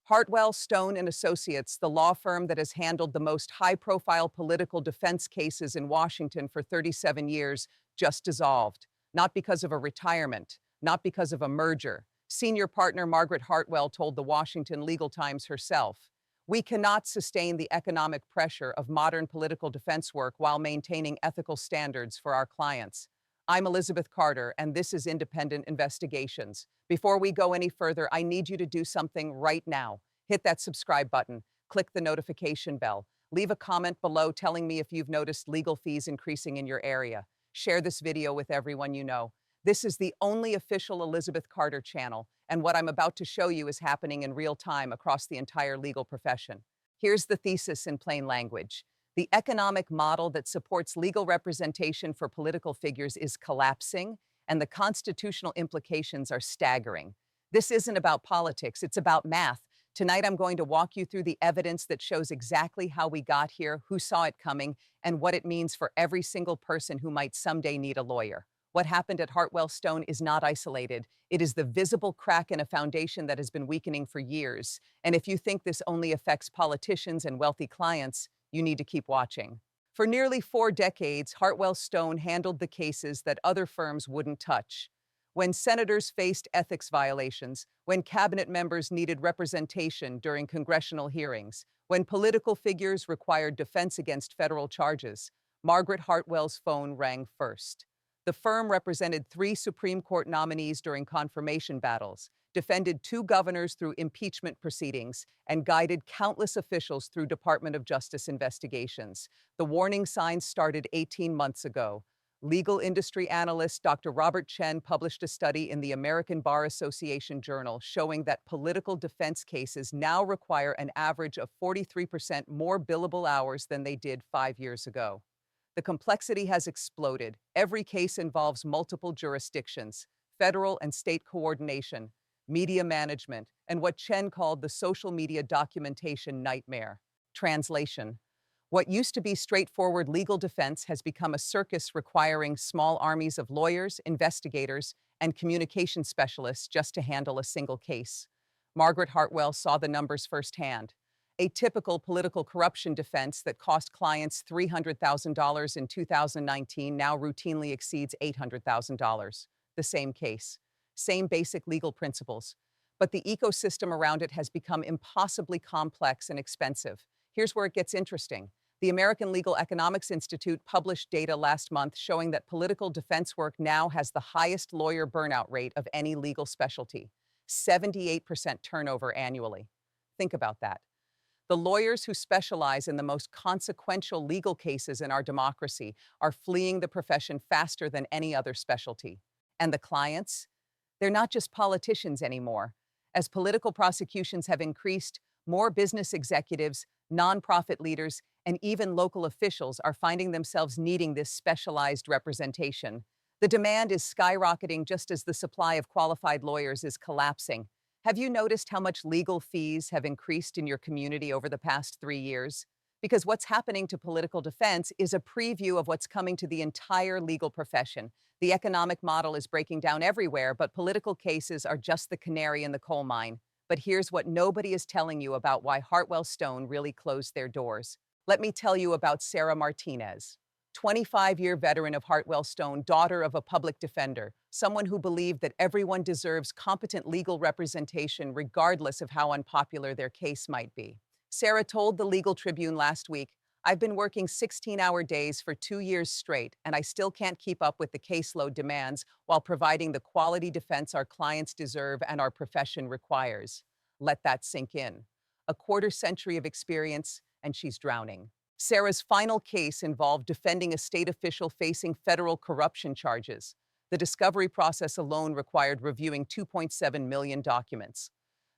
Hartwell, Stone and Associates, the law firm that has handled the most high-profile political defense cases in Washington for 37 years, just dissolved. Not because of a retirement, not because of a merger. Senior partner Margaret Hartwell told the Washington Legal Times herself, "We cannot sustain the economic pressure of modern political defense work while maintaining ethical standards for our clients." I'm Elizabeth Carter, and this is Independent Investigations. Before we go any further, I need you to do something right now. Hit that subscribe button, click the notification bell, leave a comment below telling me if you've noticed legal fees increasing in your area. Share this video with everyone you know. This is the only official Elizabeth Carter channel, and what I'm about to show you is happening in real time across the entire legal profession. Here's the thesis in plain language. The economic model that supports legal representation for political figures is collapsing, and the constitutional implications are staggering. This isn't about politics, it's about math. Tonight, I'm going to walk you through the evidence that shows exactly how we got here, who saw it coming, and what it means for every single person who might someday need a lawyer. What happened at Hartwell Stone is not isolated. It is the visible crack in a foundation that has been weakening for years. And if you think this only affects politicians and wealthy clients, you need to keep watching. For nearly 4 decades, Hartwell Stone handled the cases that other firms wouldn't touch. When senators faced ethics violations, when cabinet members needed representation during congressional hearings, when political figures required defense against federal charges, Margaret Hartwell's phone rang first. The firm represented 3 Supreme Court nominees during confirmation battles, defended 2 governors through impeachment proceedings, and guided countless officials through Department of Justice investigations. The warning signs started 18 months ago. Legal industry analyst Dr. Robert Chen published a study in the American Bar Association Journal showing that political defense cases now require an average of 43% more billable hours than they did 5 years ago. The complexity has exploded. Every case involves multiple jurisdictions, federal and state coordination, media management, and what Chen called the social media documentation nightmare. Translation: what used to be straightforward legal defense has become a circus requiring small armies of lawyers, investigators, and communication specialists just to handle a single case. Margaret Hartwell saw the numbers firsthand. A typical political corruption defense that cost clients $300,000 in 2019 now routinely exceeds $800,000. The same case. Same basic legal principles, but the ecosystem around it has become impossibly complex and expensive. Here's where it gets interesting. The American Legal Economics Institute published data last month showing that political defense work now has the highest lawyer burnout rate of any legal specialty, 78% turnover annually. Think about that. The lawyers who specialize in the most consequential legal cases in our democracy are fleeing the profession faster than any other specialty. And the clients? They're not just politicians anymore. As political prosecutions have increased, more business executives, nonprofit leaders, and even local officials are finding themselves needing this specialized representation. The demand is skyrocketing just as the supply of qualified lawyers is collapsing. Have you noticed how much legal fees have increased in your community over the past 3 years? Because what's happening to political defense is a preview of what's coming to the entire legal profession. The economic model is breaking down everywhere, but political cases are just the canary in the coal mine. But here's what nobody is telling you about why Hartwell Stone really closed their doors. Let me tell you about Sarah Martinez. 25-year veteran of Hartwell Stone, daughter of a public defender, someone who believed that everyone deserves competent legal representation regardless of how unpopular their case might be. Sarah told the Legal Tribune last week, "I've been working 16-hour days for 2 years straight, and I still can't keep up with the caseload demands while providing the quality defense our clients deserve and our profession requires." Let that sink in. A quarter-century of experience, and she's drowning. Sarah's final case involved defending a state official facing federal corruption charges. The discovery process alone required reviewing 2.7 million documents.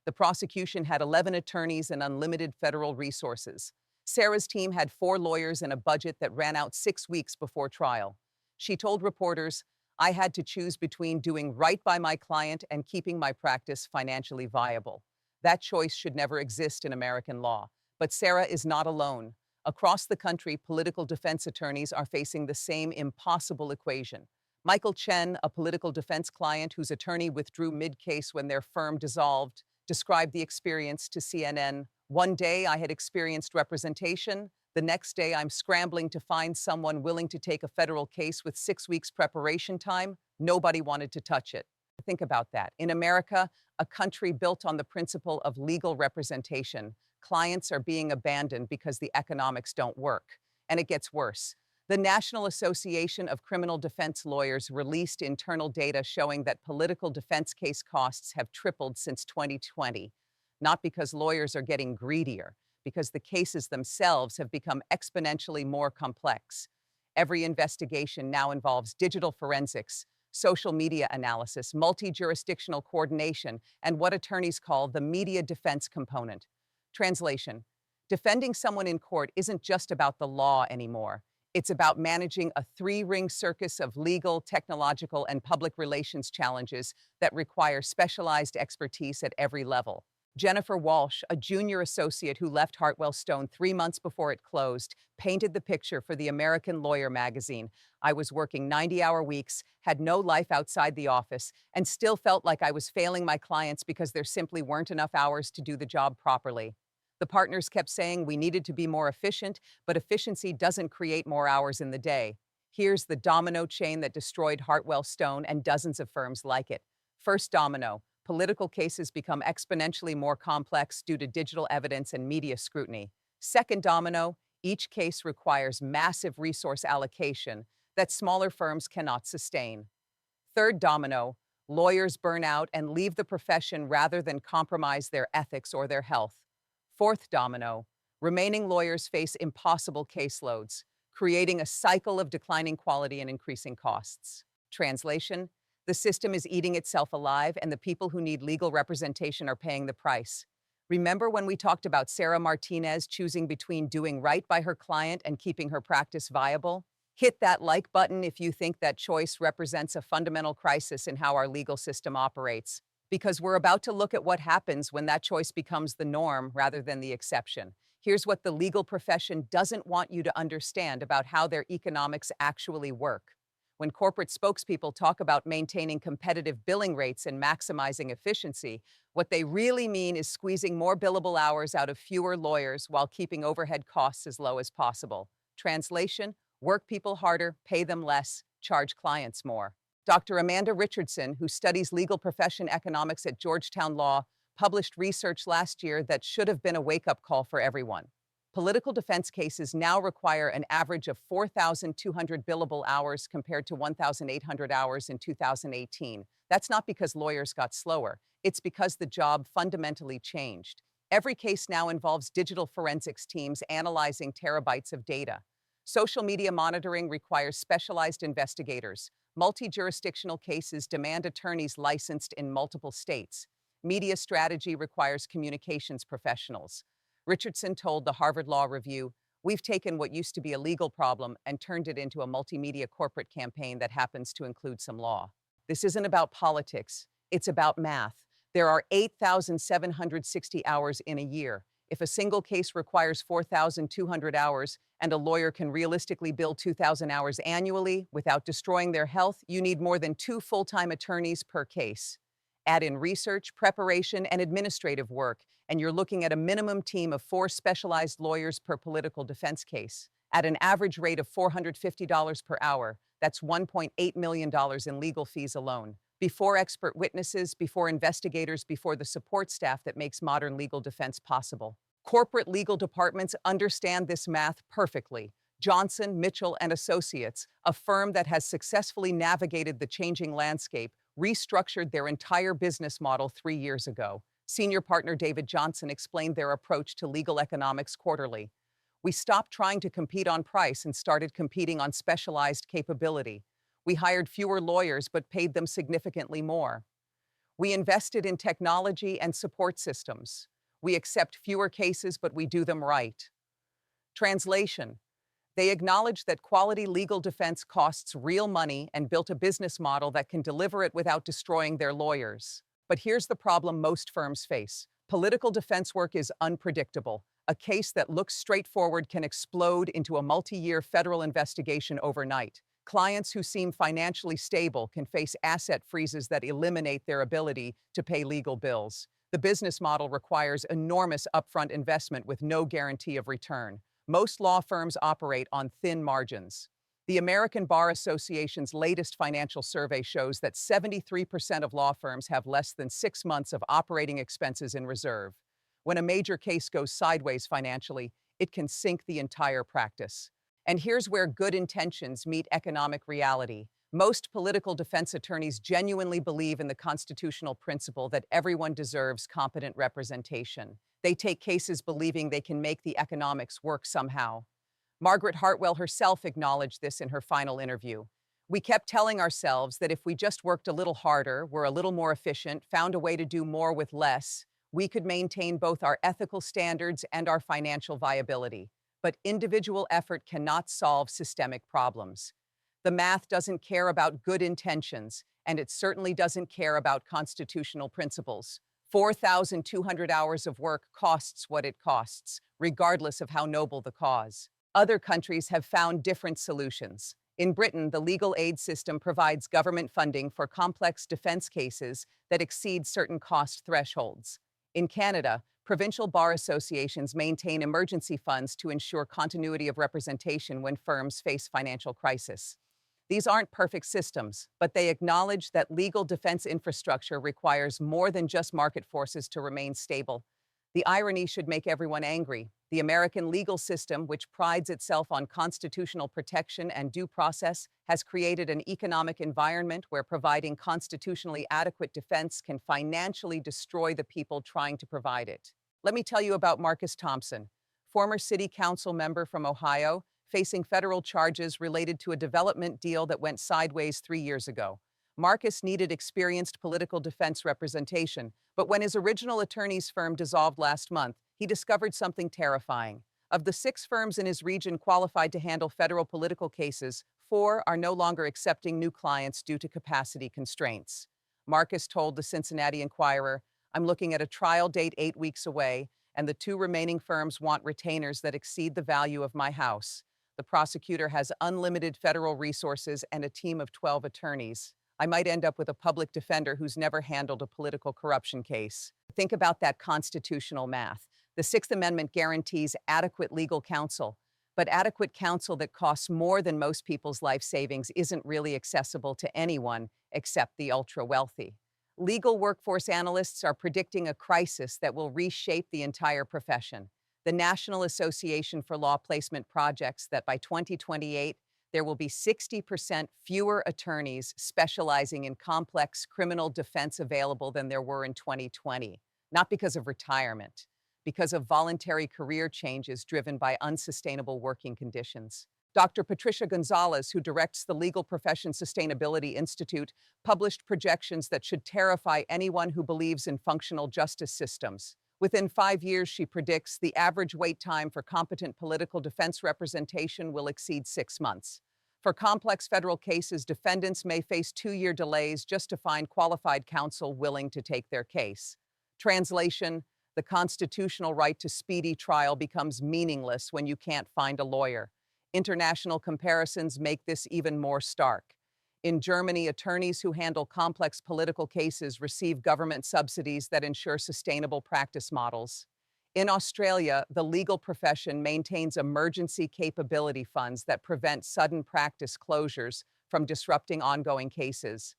The prosecution had 11 attorneys and unlimited federal resources. Sarah's team had 4 lawyers and a budget that ran out 6 weeks before trial. She told reporters, "I had to choose between doing right by my client and keeping my practice financially viable. That choice should never exist in American law." But Sarah is not alone. Across the country, political defense attorneys are facing the same impossible equation. Michael Chen, a political defense client whose attorney withdrew mid-case when their firm dissolved, described the experience to CNN. One day I had experienced representation. The next day I'm scrambling to find someone willing to take a federal case with 6 weeks preparation time. Nobody wanted to touch it. Think about that. In America, a country built on the principle of legal representation, clients are being abandoned because the economics don't work. And it gets worse. The National Association of Criminal Defense Lawyers released internal data showing that political defense case costs have tripled since 2020, not because lawyers are getting greedier, because the cases themselves have become exponentially more complex. Every investigation now involves digital forensics, social media analysis, multi-jurisdictional coordination, and what attorneys call the media defense component. Translation: defending someone in court isn't just about the law anymore. It's about managing a three-ring circus of legal, technological, and public relations challenges that require specialized expertise at every level. Jennifer Walsh, a junior associate who left Hartwell Stone 3 months before it closed, painted the picture for the American Lawyer magazine. I was working 90-hour weeks, had no life outside the office, and still felt like I was failing my clients because there simply weren't enough hours to do the job properly. The partners kept saying we needed to be more efficient, but efficiency doesn't create more hours in the day. Here's the domino chain that destroyed Hartwell Stone and dozens of firms like it. First domino: political cases become exponentially more complex due to digital evidence and media scrutiny. Second domino: each case requires massive resource allocation that smaller firms cannot sustain. Third domino: lawyers burn out and leave the profession rather than compromise their ethics or their health. Fourth domino: remaining lawyers face impossible caseloads, creating a cycle of declining quality and increasing costs. Translation: the system is eating itself alive, and the people who need legal representation are paying the price. Remember when we talked about Sarah Martinez choosing between doing right by her client and keeping her practice viable? Hit that like button if you think that choice represents a fundamental crisis in how our legal system operates, because we're about to look at what happens when that choice becomes the norm rather than the exception. Here's what the legal profession doesn't want you to understand about how their economics actually work. When corporate spokespeople talk about maintaining competitive billing rates and maximizing efficiency, what they really mean is squeezing more billable hours out of fewer lawyers while keeping overhead costs as low as possible. Translation: work people harder, pay them less, charge clients more. Dr. Amanda Richardson, who studies legal profession economics at Georgetown Law, published research last year that should have been a wake-up call for everyone. Political defense cases now require an average of 4,200 billable hours compared to 1,800 hours in 2018. That's not because lawyers got slower. It's because the job fundamentally changed. Every case now involves digital forensics teams analyzing terabytes of data. Social media monitoring requires specialized investigators. Multi-jurisdictional cases demand attorneys licensed in multiple states. Media strategy requires communications professionals. Richardson told the Harvard Law Review, "We've taken what used to be a legal problem and turned it into a multimedia corporate campaign that happens to include some law." This isn't about politics. It's about math. There are 8,760 hours in a year. If a single case requires 4,200 hours and a lawyer can realistically bill 2,000 hours annually without destroying their health, you need more than 2 full-time attorneys per case. Add in research, preparation, and administrative work, and you're looking at a minimum team of 4 specialized lawyers per political defense case. At an average rate of $450 per hour, that's $1.8 million in legal fees alone. Before expert witnesses, before investigators, before the support staff that makes modern legal defense possible. Corporate legal departments understand this math perfectly. Johnson, Mitchell and Associates, a firm that has successfully navigated the changing landscape, restructured their entire business model 3 years ago. Senior partner David Johnson explained their approach to legal economics quarterly. "We stopped trying to compete on price and started competing on specialized capability. We hired fewer lawyers but paid them significantly more. We invested in technology and support systems. We accept fewer cases, but we do them right." Translation: they acknowledge that quality legal defense costs real money and built a business model that can deliver it without destroying their lawyers. But here's the problem most firms face. Political defense work is unpredictable. A case that looks straightforward can explode into a multi-year federal investigation overnight. Clients who seem financially stable can face asset freezes that eliminate their ability to pay legal bills. The business model requires enormous upfront investment with no guarantee of return. Most law firms operate on thin margins. The American Bar Association's latest financial survey shows that 73% of law firms have less than 6 months of operating expenses in reserve. When a major case goes sideways financially, it can sink the entire practice. And here's where good intentions meet economic reality. Most political defense attorneys genuinely believe in the constitutional principle that everyone deserves competent representation. They take cases believing they can make the economics work somehow. Margaret Hartwell herself acknowledged this in her final interview. We kept telling ourselves that if we just worked a little harder, were a little more efficient, found a way to do more with less, we could maintain both our ethical standards and our financial viability. But individual effort cannot solve systemic problems. The math doesn't care about good intentions, and it certainly doesn't care about constitutional principles. 4,200 hours of work costs what it costs, regardless of how noble the cause. Other countries have found different solutions. In Britain, the legal aid system provides government funding for complex defense cases that exceed certain cost thresholds. In Canada, provincial bar associations maintain emergency funds to ensure continuity of representation when firms face financial crisis. These aren't perfect systems, but they acknowledge that legal defense infrastructure requires more than just market forces to remain stable. The irony should make everyone angry. The American legal system, which prides itself on constitutional protection and due process, has created an economic environment where providing constitutionally adequate defense can financially destroy the people trying to provide it. Let me tell you about Marcus Thompson, former city council member from Ohio, facing federal charges related to a development deal that went sideways 3 years ago. Marcus needed experienced political defense representation, but when his original attorney's firm dissolved last month, he discovered something terrifying. Of the 6 firms in his region qualified to handle federal political cases, 4 are no longer accepting new clients due to capacity constraints. Marcus told the Cincinnati Enquirer, "I'm looking at a trial date 8 weeks away, and the 2 remaining firms want retainers that exceed the value of my house. The prosecutor has unlimited federal resources and a team of 12 attorneys. I might end up with a public defender who's never handled a political corruption case." Think about that constitutional math. The Sixth Amendment guarantees adequate legal counsel, but adequate counsel that costs more than most people's life savings isn't really accessible to anyone except the ultra-wealthy. Legal workforce analysts are predicting a crisis that will reshape the entire profession. The National Association for Law Placement projects that by 2028, there will be 60% fewer attorneys specializing in complex criminal defense available than there were in 2020. Not because of retirement, because of voluntary career changes driven by unsustainable working conditions. Dr. Patricia Gonzalez, who directs the Legal Profession Sustainability Institute, published projections that should terrify anyone who believes in functional justice systems. Within 5 years, she predicts the average wait time for competent political defense representation will exceed 6 months. For complex federal cases, defendants may face 2-year delays just to find qualified counsel willing to take their case. Translation: the constitutional right to speedy trial becomes meaningless when you can't find a lawyer. International comparisons make this even more stark. In Germany, attorneys who handle complex political cases receive government subsidies that ensure sustainable practice models. In Australia, the legal profession maintains emergency capability funds that prevent sudden practice closures from disrupting ongoing cases.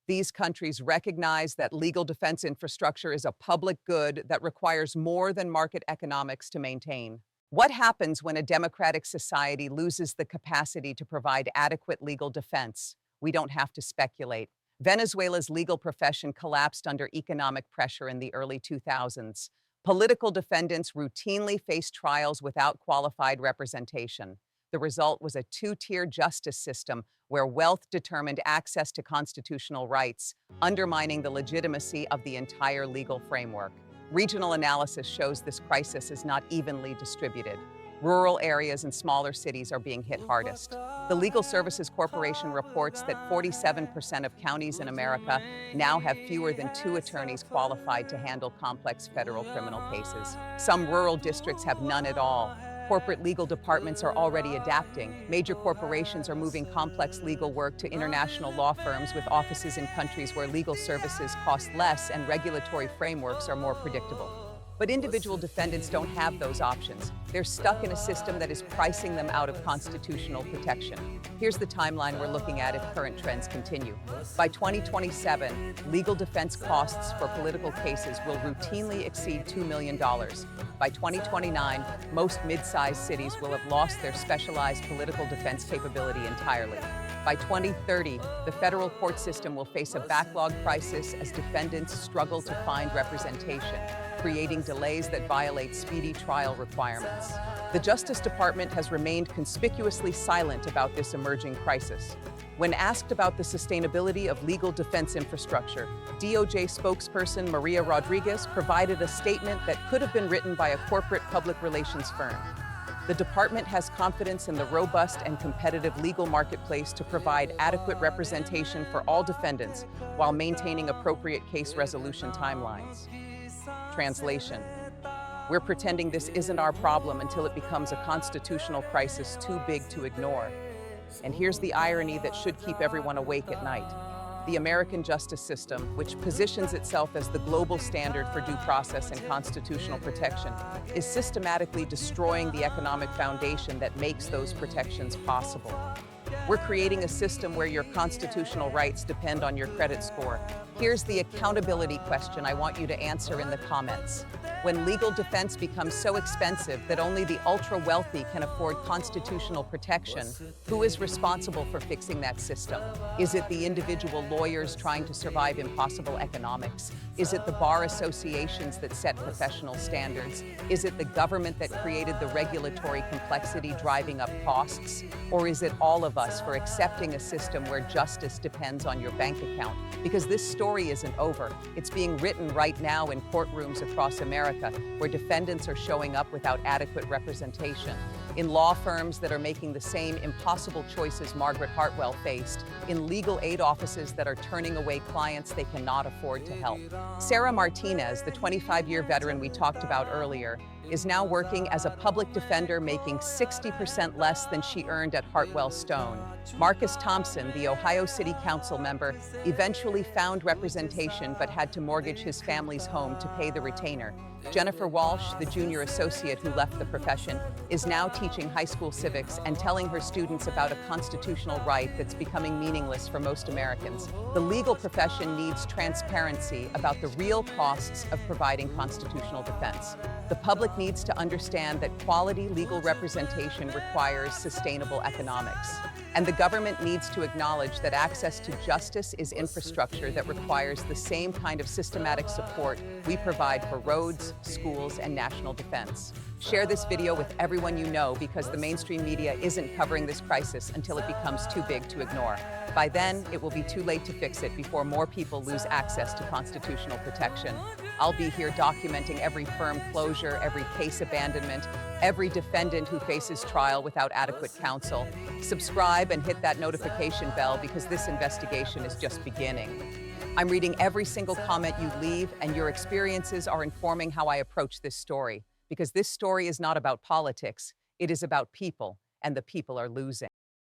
These countries recognize that legal defense infrastructure is a public good that requires more than market economics to maintain. What happens when a democratic society loses the capacity to provide adequate legal defense? We don't have to speculate. Venezuela's legal profession collapsed under economic pressure in the early 2000s. Political defendants routinely faced trials without qualified representation. The result was a 2-tier justice system where wealth determined access to constitutional rights, undermining the legitimacy of the entire legal framework. Regional analysis shows this crisis is not evenly distributed. Rural areas and smaller cities are being hit hardest. The Legal Services Corporation reports that 47% of counties in America now have fewer than 2 attorneys qualified to handle complex federal criminal cases. Some rural districts have none at all. Corporate legal departments are already adapting. Major corporations are moving complex legal work to international law firms with offices in countries where legal services cost less and regulatory frameworks are more predictable. But individual defendants don't have those options. They're stuck in a system that is pricing them out of constitutional protection. Here's the timeline we're looking at if current trends continue. By 2027, legal defense costs for political cases will routinely exceed $2 million. By 2029, most mid-sized cities will have lost their specialized political defense capability entirely. By 2030, the federal court system will face a backlog crisis as defendants struggle to find representation, creating delays that violate speedy trial requirements. The Justice Department has remained conspicuously silent about this emerging crisis. When asked about the sustainability of legal defense infrastructure, DOJ spokesperson Maria Rodriguez provided a statement that could have been written by a corporate public relations firm. The department has confidence in the robust and competitive legal marketplace to provide adequate representation for all defendants while maintaining appropriate case resolution timelines. Translation: we're pretending this isn't our problem until it becomes a constitutional crisis too big to ignore. And here's the irony that should keep everyone awake at night. The American justice system, which positions itself as the global standard for due process and constitutional protection, is systematically destroying the economic foundation that makes those protections possible. We're creating a system where your constitutional rights depend on your credit score. Here's the accountability question I want you to answer in the comments. When legal defense becomes so expensive that only the ultra-wealthy can afford constitutional protection, who is responsible for fixing that system? Is it the individual lawyers trying to survive impossible economics? Is it the bar associations that set professional standards? Is it the government that created the regulatory complexity driving up costs? Or is it all of us for accepting a system where justice depends on your bank account? Because this story isn't over. It's being written right now in courtrooms across America, where defendants are showing up without adequate representation, in law firms that are making the same impossible choices Margaret Hartwell faced, in legal aid offices that are turning away clients they cannot afford to help. Sarah Martinez, the 25-year veteran we talked about earlier, is now working as a public defender, making 60% less than she earned at Hartwell Stone. Marcus Thompson, the Ohio City Council member, eventually found representation but had to mortgage his family's home to pay the retainer. Jennifer Walsh, the junior associate who left the profession, is now teaching high school civics and telling her students about a constitutional right that's becoming meaningless for most Americans. The legal profession needs transparency about the real costs of providing constitutional defense. The public needs to understand that quality legal representation requires sustainable economics. And the government needs to acknowledge that access to justice is infrastructure that requires the same kind of systematic support we provide for roads, schools, and national defense. Share this video with everyone you know, because the mainstream media isn't covering this crisis until it becomes too big to ignore. By then, it will be too late to fix it before more people lose access to constitutional protection. I'll be here documenting every firm closure, every case abandonment, every defendant who faces trial without adequate counsel. Subscribe and hit that notification bell, because this investigation is just beginning. I'm reading every single comment you leave, and your experiences are informing how I approach this story. Because this story is not about politics, it is about people, and the people are losing.